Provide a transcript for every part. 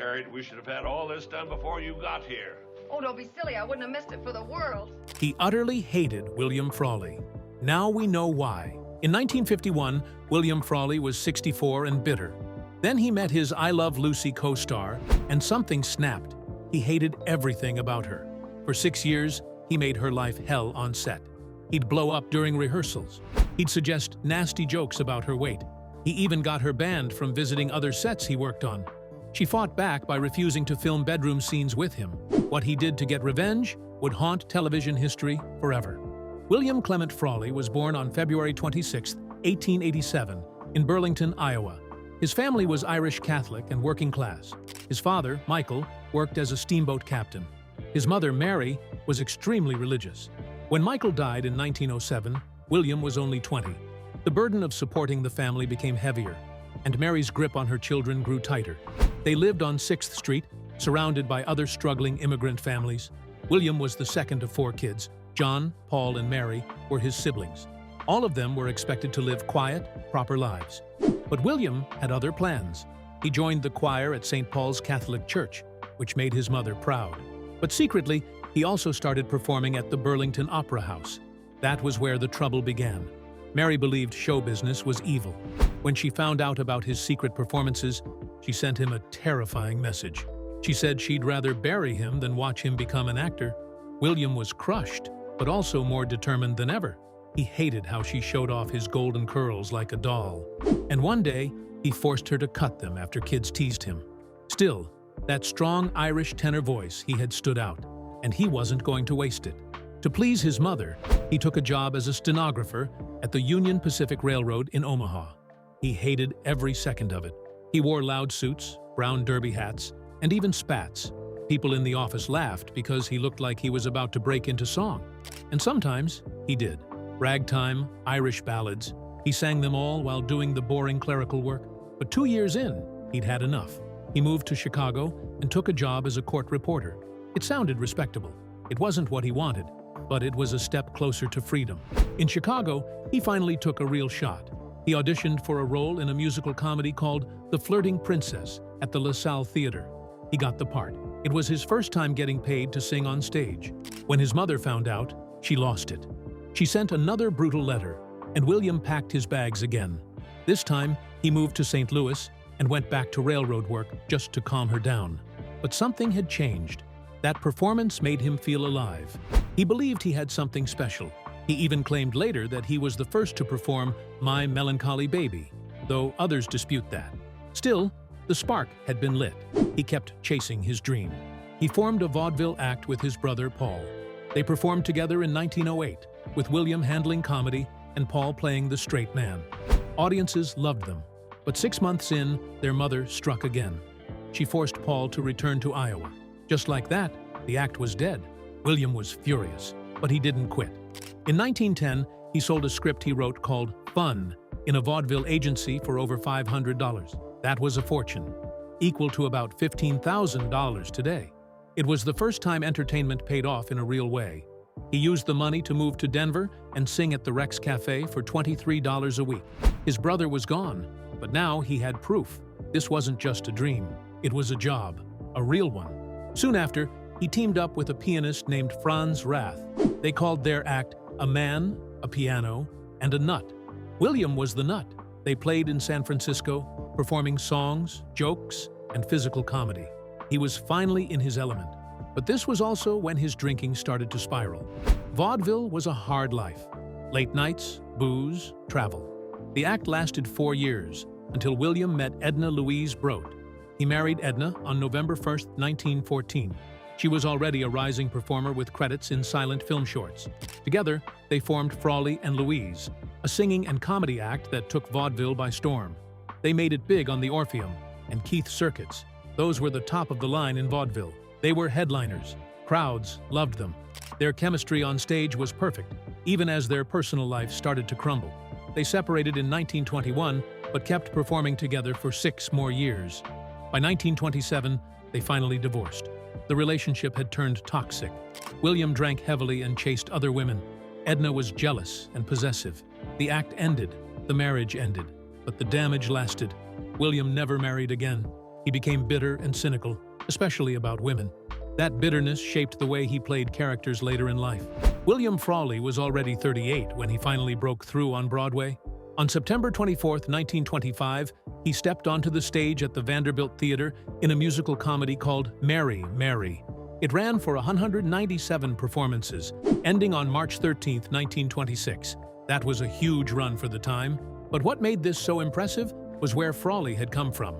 married, we should have had all this done before you got here. Oh, don't be silly. I wouldn't have missed it for the world. He utterly hated William Frawley. Now we know why. In 1951, William Frawley was 64 and bitter. Then he met his I Love Lucy co-star, and something snapped. He hated everything about her. For 6 years, he made her life hell on set. He'd blow up during rehearsals. He'd suggest nasty jokes about her weight. He even got her banned from visiting other sets he worked on. She fought back by refusing to film bedroom scenes with him. What he did to get revenge would haunt television history forever. William Clement Frawley was born on February 26, 1887, in Burlington, Iowa. His family was Irish Catholic and working class. His father, Michael, worked as a steamboat captain. His mother, Mary, was extremely religious. When Michael died in 1907, William was only 20. The burden of supporting the family became heavier, and Mary's grip on her children grew tighter. They lived on 6th Street, surrounded by other struggling immigrant families. William was the second of 4 kids. John, Paul, and Mary were his siblings. All of them were expected to live quiet, proper lives. But William had other plans. He joined the choir at St. Paul's Catholic Church, which made his mother proud. But secretly, he also started performing at the Burlington Opera House. That was where the trouble began. Mary believed show business was evil. When she found out about his secret performances, she sent him a terrifying message. She said she'd rather bury him than watch him become an actor. William was crushed, but also more determined than ever. He hated how she showed off his golden curls like a doll. And one day, he forced her to cut them after kids teased him. Still, that strong Irish tenor voice, he had stood out, and he wasn't going to waste it. To please his mother, he took a job as a stenographer at the Union Pacific Railroad in Omaha. He hated every second of it. He wore loud suits, brown derby hats, and even spats. People in the office laughed because he looked like he was about to break into song. And sometimes he did. Ragtime, Irish ballads. He sang them all while doing the boring clerical work. But 2 years in, he'd had enough. He moved to Chicago and took a job as a court reporter. It sounded respectable. It wasn't what he wanted, but it was a step closer to freedom. In Chicago, he finally took a real shot. He auditioned for a role in a musical comedy called The Flirting Princess at the LaSalle Theater. He got the part. It was his first time getting paid to sing on stage. When his mother found out, she lost it. She sent another brutal letter, and William packed his bags again. This time, he moved to St. Louis and went back to railroad work just to calm her down. But something had changed. That performance made him feel alive. He believed he had something special. He even claimed later that he was the first to perform My Melancholy Baby, though others dispute that. Still, the spark had been lit. He kept chasing his dream. He formed a vaudeville act with his brother Paul. They performed together in 1908, with William handling comedy and Paul playing the straight man. Audiences loved them. But 6 months in, their mother struck again. She forced Paul to return to Iowa. Just like that, the act was dead. William was furious, but he didn't quit. In 1910, he sold a script he wrote called Fun in a vaudeville agency for over $500. That was a fortune, equal to about $15,000 today. It was the first time entertainment paid off in a real way. He used the money to move to Denver and sing at the Rex Cafe for $23 a week. His brother was gone, but now he had proof. This wasn't just a dream. It was a job, a real one. Soon after, he teamed up with a pianist named Franz Rath. They called their act A Man, a Piano, and a Nut. William was the nut. They played in San Francisco, performing songs, jokes, and physical comedy. He was finally in his element. But this was also when his drinking started to spiral. Vaudeville was a hard life. Late nights, booze, travel. The act lasted 4 years, until William met Edna Louise Brote. He married Edna on November 1, 1914. She was already a rising performer with credits in silent film shorts. Together, they formed Frawley and Louise, a singing and comedy act that took vaudeville by storm. They made it big on the Orpheum and Keith circuits. Those were the top of the line in vaudeville. They were headliners. Crowds loved them. Their chemistry on stage was perfect, even as their personal life started to crumble. They separated in 1921, but kept performing together for 6 more years. By 1927, they finally divorced. The relationship had turned toxic. William drank heavily and chased other women. Edna was jealous and possessive. The act ended, the marriage ended, but the damage lasted. William never married again. He became bitter and cynical, especially about women. That bitterness shaped the way he played characters later in life. William Frawley was already 38 when he finally broke through on Broadway. On September 24, 1925, he stepped onto the stage at the Vanderbilt Theater in a musical comedy called Mary, Mary. It ran for 197 performances, ending on March 13, 1926. That was a huge run for the time, but what made this so impressive was where Frawley had come from.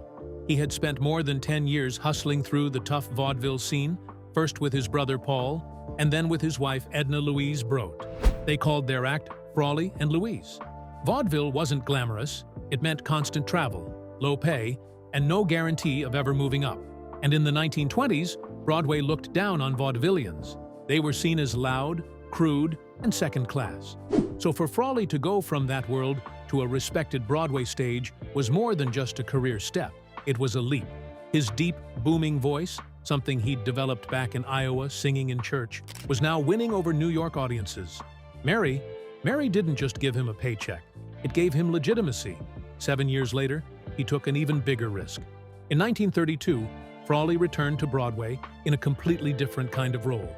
He had spent more than 10 years hustling through the tough vaudeville scene, first with his brother Paul, and then with his wife Edna Louise Brote. They called their act Frawley and Louise. Vaudeville wasn't glamorous. It meant constant travel, low pay, and no guarantee of ever moving up. And in the 1920s, Broadway looked down on vaudevillians. They were seen as loud, crude, and second class. So for Frawley to go from that world to a respected Broadway stage was more than just a career step. It was a leap. His deep, booming voice, something he'd developed back in Iowa singing in church, was now winning over New York audiences. Mary didn't just give him a paycheck. It gave him legitimacy. 7 years later, he took an even bigger risk. In 1932, Frawley returned to Broadway in a completely different kind of role.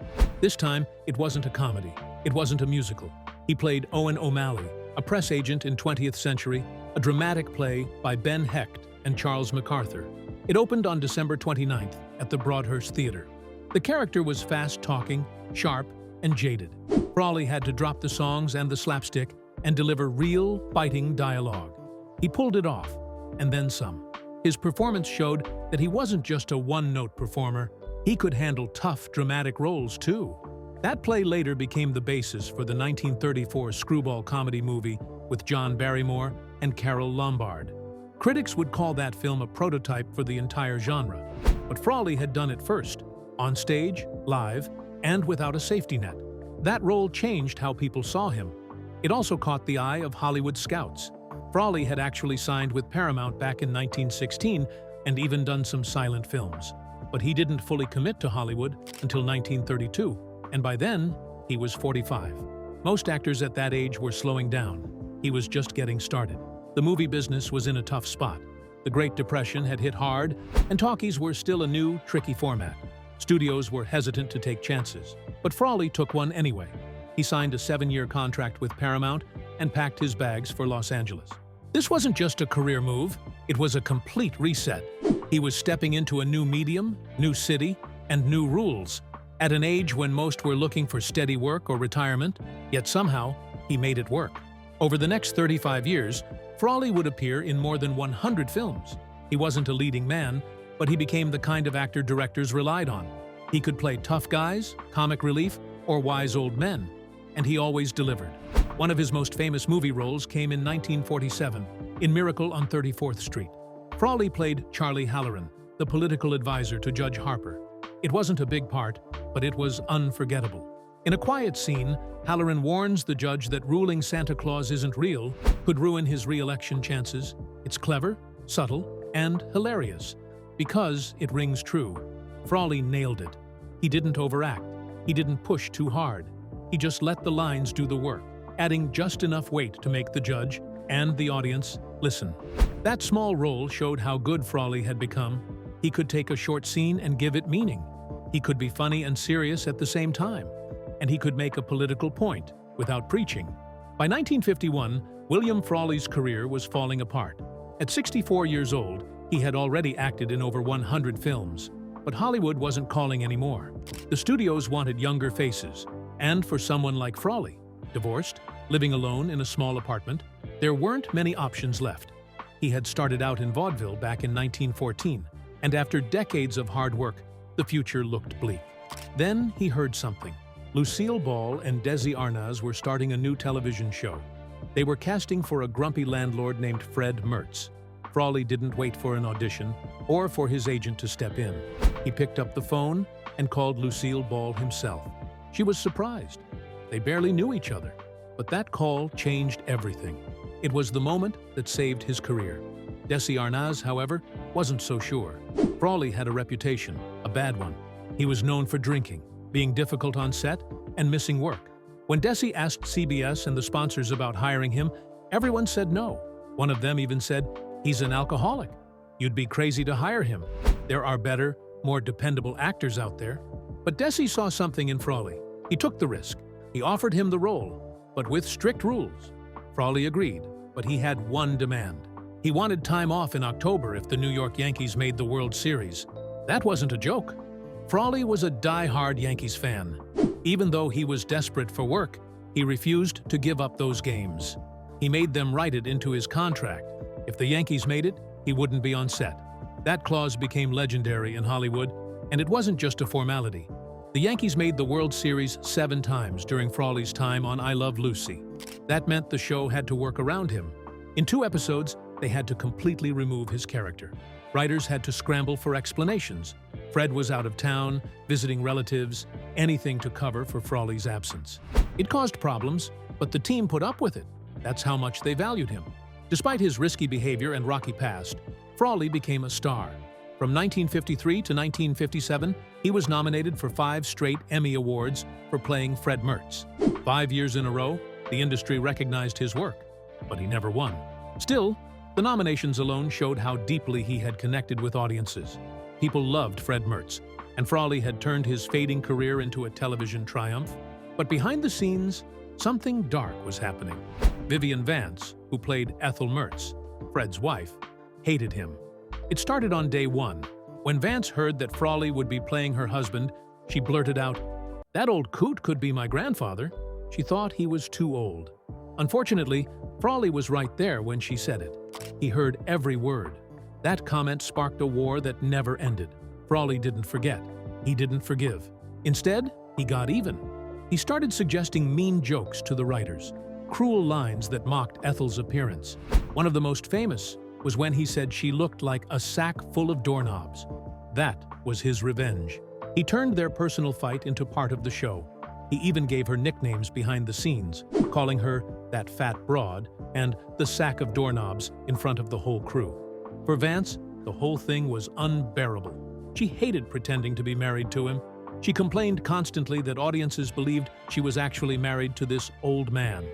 This time, it wasn't a comedy. It wasn't a musical. He played Owen O'Malley, a press agent in 20th Century, a dramatic play by Ben Hecht and Charles MacArthur. It opened on December 29th at the Broadhurst Theater. The character was fast-talking, sharp, and jaded. Frawley had to drop the songs and the slapstick and deliver real, biting dialogue. He pulled it off, and then some. His performance showed that he wasn't just a one-note performer. He could handle tough, dramatic roles, too. That play later became the basis for the 1934 screwball comedy movie with John Barrymore and Carole Lombard. Critics would call that film a prototype for the entire genre, but Frawley had done it first, on stage, live, and without a safety net. That role changed how people saw him. It also caught the eye of Hollywood scouts. Frawley had actually signed with Paramount back in 1916 and even done some silent films. But he didn't fully commit to Hollywood until 1932, and by then, he was 45. Most actors at that age were slowing down. He was just getting started. The movie business was in a tough spot. The Great Depression had hit hard, and talkies were still a new, tricky format. Studios were hesitant to take chances, but Frawley took one anyway. He signed a 7-year contract with Paramount and packed his bags for Los Angeles. This wasn't just a career move, it was a complete reset. He was stepping into a new medium, new city, and new rules. At an age when most were looking for steady work or retirement, yet somehow, he made it work. Over the next 35 years, Frawley would appear in more than 100 films. He wasn't a leading man, but he became the kind of actor directors relied on. He could play tough guys, comic relief, or wise old men, and he always delivered. One of his most famous movie roles came in 1947, in Miracle on 34th Street. Frawley played Charlie Halloran, the political advisor to Judge Harper. It wasn't a big part, but it was unforgettable. In a quiet scene, Halloran warns the judge that ruling Santa Claus isn't real could ruin his re-election chances. It's clever, subtle, and hilarious, because it rings true. Frawley nailed it. He didn't overact. He didn't push too hard. He just let the lines do the work, adding just enough weight to make the judge and the audience listen. That small role showed how good Frawley had become. He could take a short scene and give it meaning. He could be funny and serious at the same time. And he could make a political point without preaching. By 1951, William Frawley's career was falling apart. At 64 years old, he had already acted in over 100 films. But Hollywood wasn't calling anymore. The studios wanted younger faces. And for someone like Frawley, divorced, living alone in a small apartment, there weren't many options left. He had started out in vaudeville back in 1914, and after decades of hard work, the future looked bleak. Then he heard something. Lucille Ball and Desi Arnaz were starting a new television show. They were casting for a grumpy landlord named Fred Mertz. Frawley didn't wait for an audition or for his agent to step in. He picked up the phone and called Lucille Ball himself. She was surprised. They barely knew each other, but that call changed everything. It was the moment that saved his career. Desi Arnaz, however, wasn't so sure. Frawley had a reputation, a bad one. He was known for drinking, being difficult on set, and missing work. When Desi asked CBS and the sponsors about hiring him, everyone said no. One of them even said, "He's an alcoholic." You'd be crazy to hire him. There are better, more dependable actors out there. But Desi saw something in Frawley. He took the risk. He offered him the role, but with strict rules. Frawley agreed, but he had one demand. He wanted time off in October if the New York Yankees made the World Series. That wasn't a joke. Frawley was a die-hard Yankees fan. Even though he was desperate for work, he refused to give up those games. He made them write it into his contract. If the Yankees made it, he wouldn't be on set. That clause became legendary in Hollywood, and it wasn't just a formality. The Yankees made the World Series 7 times during Frawley's time on I Love Lucy. That meant the show had to work around him. In 2 episodes, they had to completely remove his character. Writers had to scramble for explanations. Fred was out of town, visiting relatives, anything to cover for Frawley's absence. It caused problems, but the team put up with it. That's how much they valued him. Despite his risky behavior and rocky past, Frawley became a star. From 1953 to 1957, he was nominated for 5 straight Emmy Awards for playing Fred Mertz. 5 years in a row, the industry recognized his work, but he never won. Still, the nominations alone showed how deeply he had connected with audiences. People loved Fred Mertz, and Frawley had turned his fading career into a television triumph. But behind the scenes, something dark was happening. Vivian Vance, who played Ethel Mertz, Fred's wife, hated him. It started on day 1. When Vance heard that Frawley would be playing her husband, she blurted out, "That old coot could be my grandfather." She thought he was too old. Unfortunately, Frawley was right there when she said it. He heard every word. That comment sparked a war that never ended. Frawley didn't forget. He didn't forgive. Instead, he got even. He started suggesting mean jokes to the writers, cruel lines that mocked Ethel's appearance. One of the most famous was when he said she looked like a sack full of doorknobs. That was his revenge. He turned their personal fight into part of the show. He even gave her nicknames behind the scenes, calling her that fat broad and the sack of doorknobs in front of the whole crew. For Vance, the whole thing was unbearable. She hated pretending to be married to him. She complained constantly that audiences believed she was actually married to this old man.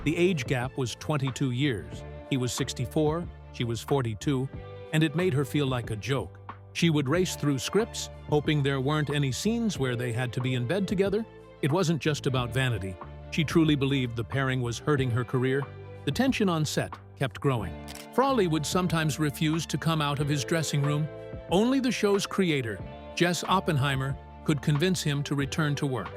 The age gap was 22 years. He was 64, she was 42, and it made her feel like a joke. She would race through scripts, hoping there weren't any scenes where they had to be in bed together. It wasn't just about vanity. She truly believed the pairing was hurting her career. The tension on set kept growing. Frawley would sometimes refuse to come out of his dressing room. Only the show's creator, Jess Oppenheimer, could convince him to return to work.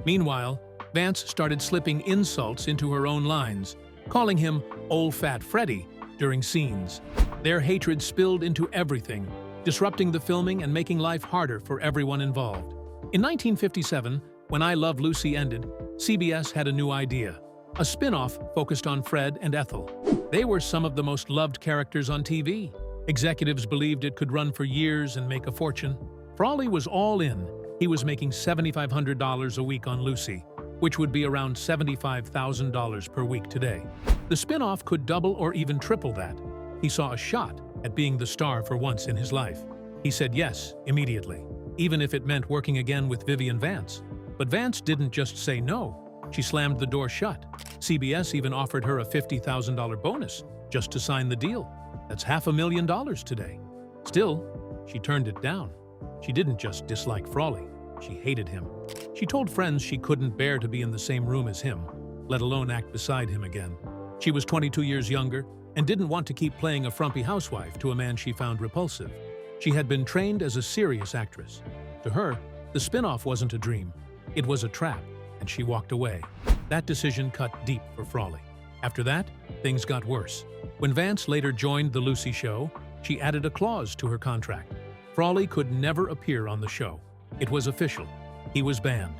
Meanwhile, Vance started slipping insults into her own lines, calling him Old Fat Freddy during scenes. Their hatred spilled into everything, disrupting the filming and making life harder for everyone involved. In 1957, when I Love Lucy ended, CBS had a new idea, a spin-off focused on Fred and Ethel. They were some of the most loved characters on TV. Executives believed it could run for years and make a fortune. Frawley was all in. He was making $7,500 a week on Lucy, which would be around $75,000 per week today. The spin-off could double or even triple that. He saw a shot at being the star for once in his life. He said yes immediately, even if it meant working again with Vivian Vance. But Vance didn't just say no. She slammed the door shut. CBS even offered her a $50,000 bonus just to sign the deal. That's $500,000 today. Still, she turned it down. She didn't just dislike Frawley. She hated him. She told friends she couldn't bear to be in the same room as him, let alone act beside him again. She was 22 years younger and didn't want to keep playing a frumpy housewife to a man she found repulsive. She had been trained as a serious actress. To her, the spin-off wasn't a dream. It was a trap, and she walked away. That decision cut deep for Frawley. After that, things got worse. When Vance later joined The Lucy Show, she added a clause to her contract. Frawley could never appear on the show. It was official. He was banned.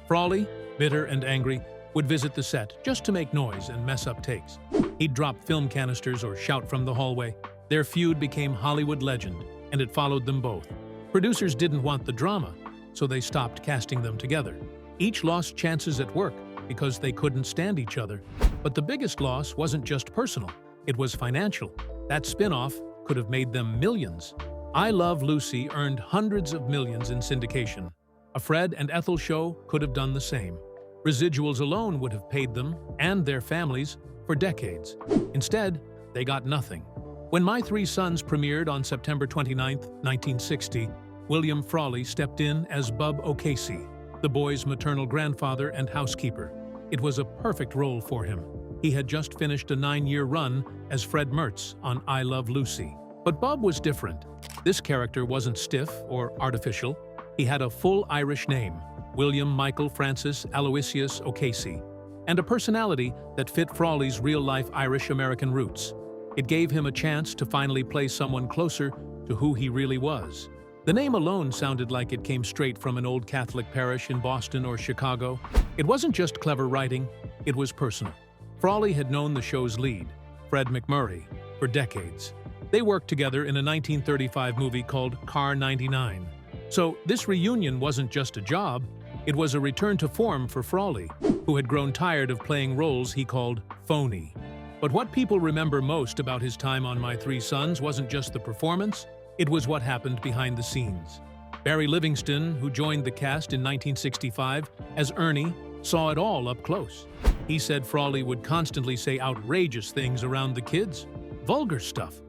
Frawley, bitter and angry, would visit the set just to make noise and mess up takes. He'd drop film canisters or shout from the hallway. Their feud became Hollywood legend, and it followed them both. Producers didn't want the drama, so they stopped casting them together. Each lost chances at work because they couldn't stand each other. But the biggest loss wasn't just personal, it was financial. That spin-off could have made them millions. I Love Lucy earned hundreds of millions in syndication. A Fred and Ethel show could have done the same. Residuals alone would have paid them and their families for decades. Instead, they got nothing. When My Three Sons premiered on September 29, 1960, William Frawley stepped in as Bub O'Casey, the boys' maternal grandfather and housekeeper. It was a perfect role for him. He had just finished a 9-year run as Fred Mertz on I Love Lucy. But Bub was different. This character wasn't stiff or artificial. He had a full Irish name, William Michael Francis Aloysius O'Casey, and a personality that fit Frawley's real-life Irish-American roots. It gave him a chance to finally play someone closer to who he really was. The name alone sounded like it came straight from an old Catholic parish in Boston or Chicago. It wasn't just clever writing, it was personal. Frawley had known the show's lead, Fred McMurray, for decades. They worked together in a 1935 movie called Car 99. So this reunion wasn't just a job, it was a return to form for Frawley, who had grown tired of playing roles he called phony. But what people remember most about his time on My Three Sons wasn't just the performance, it was what happened behind the scenes. Barry Livingston, who joined the cast in 1965 as Ernie, saw it all up close. He said Frawley would constantly say outrageous things around the kids, vulgar stuff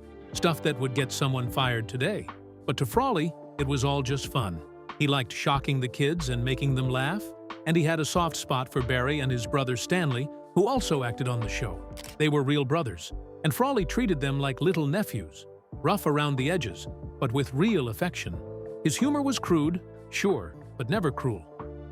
that would get someone fired today. But to Frawley, it was all just fun. He liked shocking the kids and making them laugh, and he had a soft spot for Barry and his brother Stanley, who also acted on the show. They were real brothers, and Frawley treated them like little nephews, rough around the edges, but with real affection. His humor was crude, sure, but never cruel.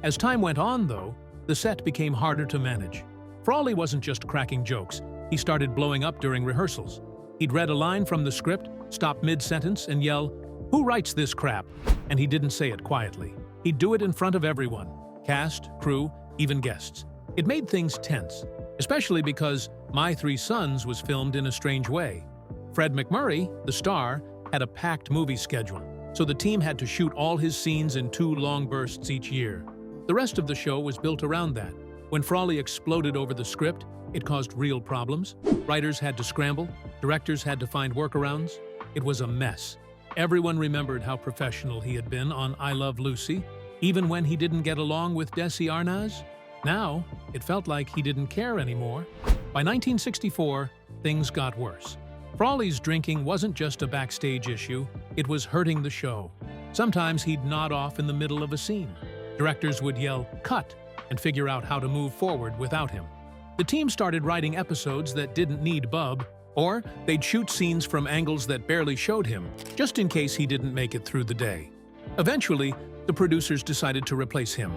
As time went on, though, the set became harder to manage. Frawley wasn't just cracking jokes, he started blowing up during rehearsals. He'd read a line from the script, stop mid-sentence, and yell, "Who writes this crap?" And he didn't say it quietly. He'd do it in front of everyone, cast, crew, even guests. It made things tense, especially because My Three Sons was filmed in a strange way. Fred McMurray, the star, had a packed movie schedule, so the team had to shoot all his scenes in 2 long bursts each year. The rest of the show was built around that. When Frawley exploded over the script, it caused real problems. Writers had to scramble, directors had to find workarounds. It was a mess. Everyone remembered how professional he had been on I Love Lucy, even when he didn't get along with Desi Arnaz. Now, it felt like he didn't care anymore. By 1964, things got worse. Frawley's drinking wasn't just a backstage issue, it was hurting the show. Sometimes he'd nod off in the middle of a scene. Directors would yell, "Cut," and figure out how to move forward without him. The team started writing episodes that didn't need Bub, or they'd shoot scenes from angles that barely showed him, just in case he didn't make it through the day. Eventually, the producers decided to replace him.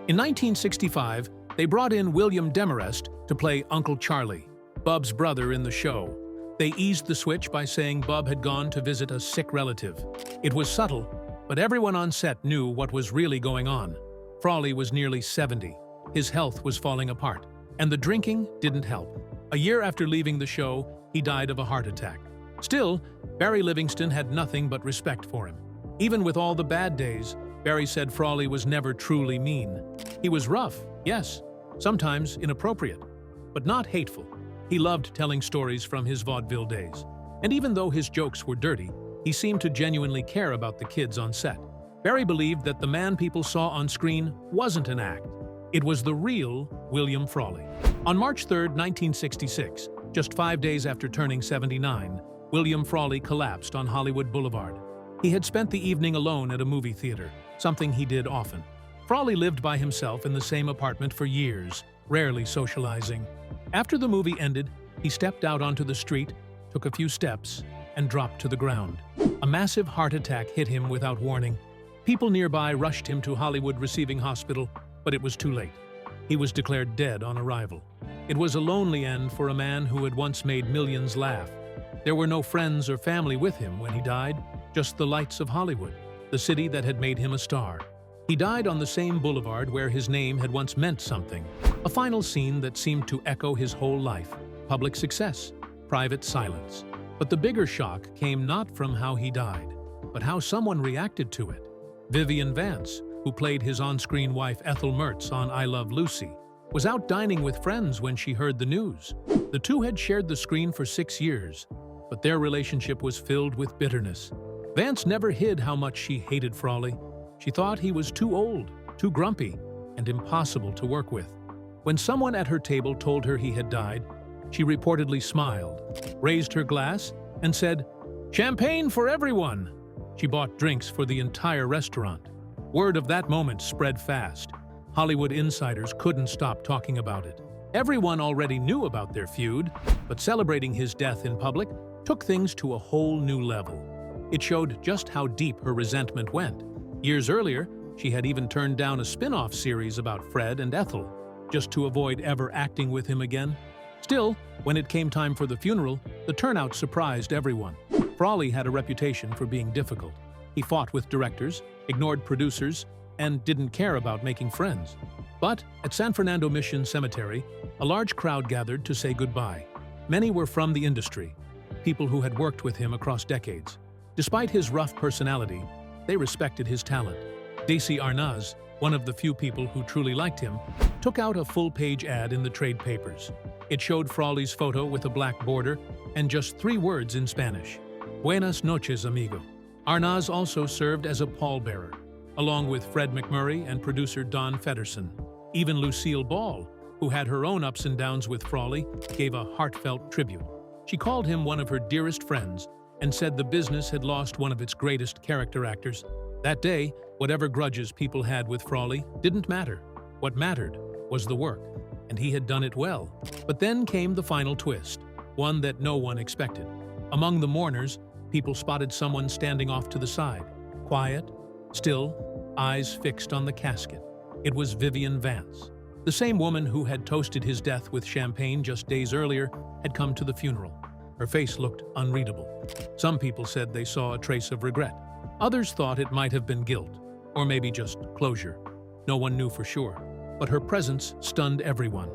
In 1965, they brought in William Demarest to play Uncle Charlie, Bub's brother in the show. They eased the switch by saying Bub had gone to visit a sick relative. It was subtle, but everyone on set knew what was really going on. Frawley was nearly 70. His health was falling apart, and the drinking didn't help. A year after leaving the show, he died of a heart attack. Still, Barry Livingston had nothing but respect for him. Even with all the bad days, Barry said Frawley was never truly mean. He was rough, yes, sometimes inappropriate, but not hateful. He loved telling stories from his vaudeville days. And even though his jokes were dirty, he seemed to genuinely care about the kids on set. Barry believed that the man people saw on screen wasn't an act. It was the real William Frawley. On March 3, 1966, just 5 days after turning 79, William Frawley collapsed on Hollywood Boulevard. He had spent the evening alone at a movie theater, something he did often. Frawley lived by himself in the same apartment for years, rarely socializing. After the movie ended, he stepped out onto the street, took a few steps, and dropped to the ground. A massive heart attack hit him without warning. People nearby rushed him to Hollywood Receiving Hospital, but it was too late. He was declared dead on arrival. It was a lonely end for a man who had once made millions laugh. There were no friends or family with him when he died, just the lights of Hollywood, the city that had made him a star. He died on the same boulevard where his name had once meant something. A final scene that seemed to echo his whole life. Public success, private silence. But the bigger shock came not from how he died, but how someone reacted to it. Vivian Vance, who played his on-screen wife Ethel Mertz on I Love Lucy, was out dining with friends when she heard the news. The two had shared the screen for 6 years, but their relationship was filled with bitterness. Vance never hid how much she hated Frawley. She thought he was too old, too grumpy, and impossible to work with. When someone at her table told her he had died, she reportedly smiled, raised her glass, and said, "Champagne for everyone!" She bought drinks for the entire restaurant. Word of that moment spread fast. Hollywood insiders couldn't stop talking about it. Everyone already knew about their feud, but celebrating his death in public took things to a whole new level. It showed just how deep her resentment went. Years earlier, she had even turned down a spin-off series about Fred and Ethel, just to avoid ever acting with him again. Still, when it came time for the funeral, the turnout surprised everyone. Frawley had a reputation for being difficult. He fought with directors, ignored producers, and didn't care about making friends. But at San Fernando Mission Cemetery, a large crowd gathered to say goodbye. Many were from the industry, people who had worked with him across decades. Despite his rough personality, they respected his talent. Desi Arnaz, one of the few people who truly liked him, took out a full-page ad in the trade papers. It showed Frawley's photo with a black border and just 3 words in Spanish: "Buenas noches, amigo." Arnaz also served as a pallbearer, along with Fred McMurray and producer Don Fedderson. Even Lucille Ball, who had her own ups and downs with Frawley, gave a heartfelt tribute. She called him one of her dearest friends and said the business had lost one of its greatest character actors. That day, whatever grudges people had with Frawley didn't matter. What mattered was the work, and he had done it well. But then came the final twist, one that no one expected. Among the mourners, people spotted someone standing off to the side, quiet, still, eyes fixed on the casket. It was Vivian Vance. The same woman who had toasted his death with champagne just days earlier had come to the funeral. Her face looked unreadable. Some people said they saw a trace of regret. Others thought it might have been guilt, or maybe just closure. No one knew for sure, but her presence stunned everyone.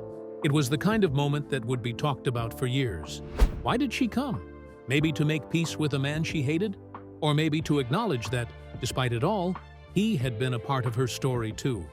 It was the kind of moment that would be talked about for years. Why did she come? Maybe to make peace with a man she hated? Or maybe to acknowledge that, despite it all, he had been a part of her story too.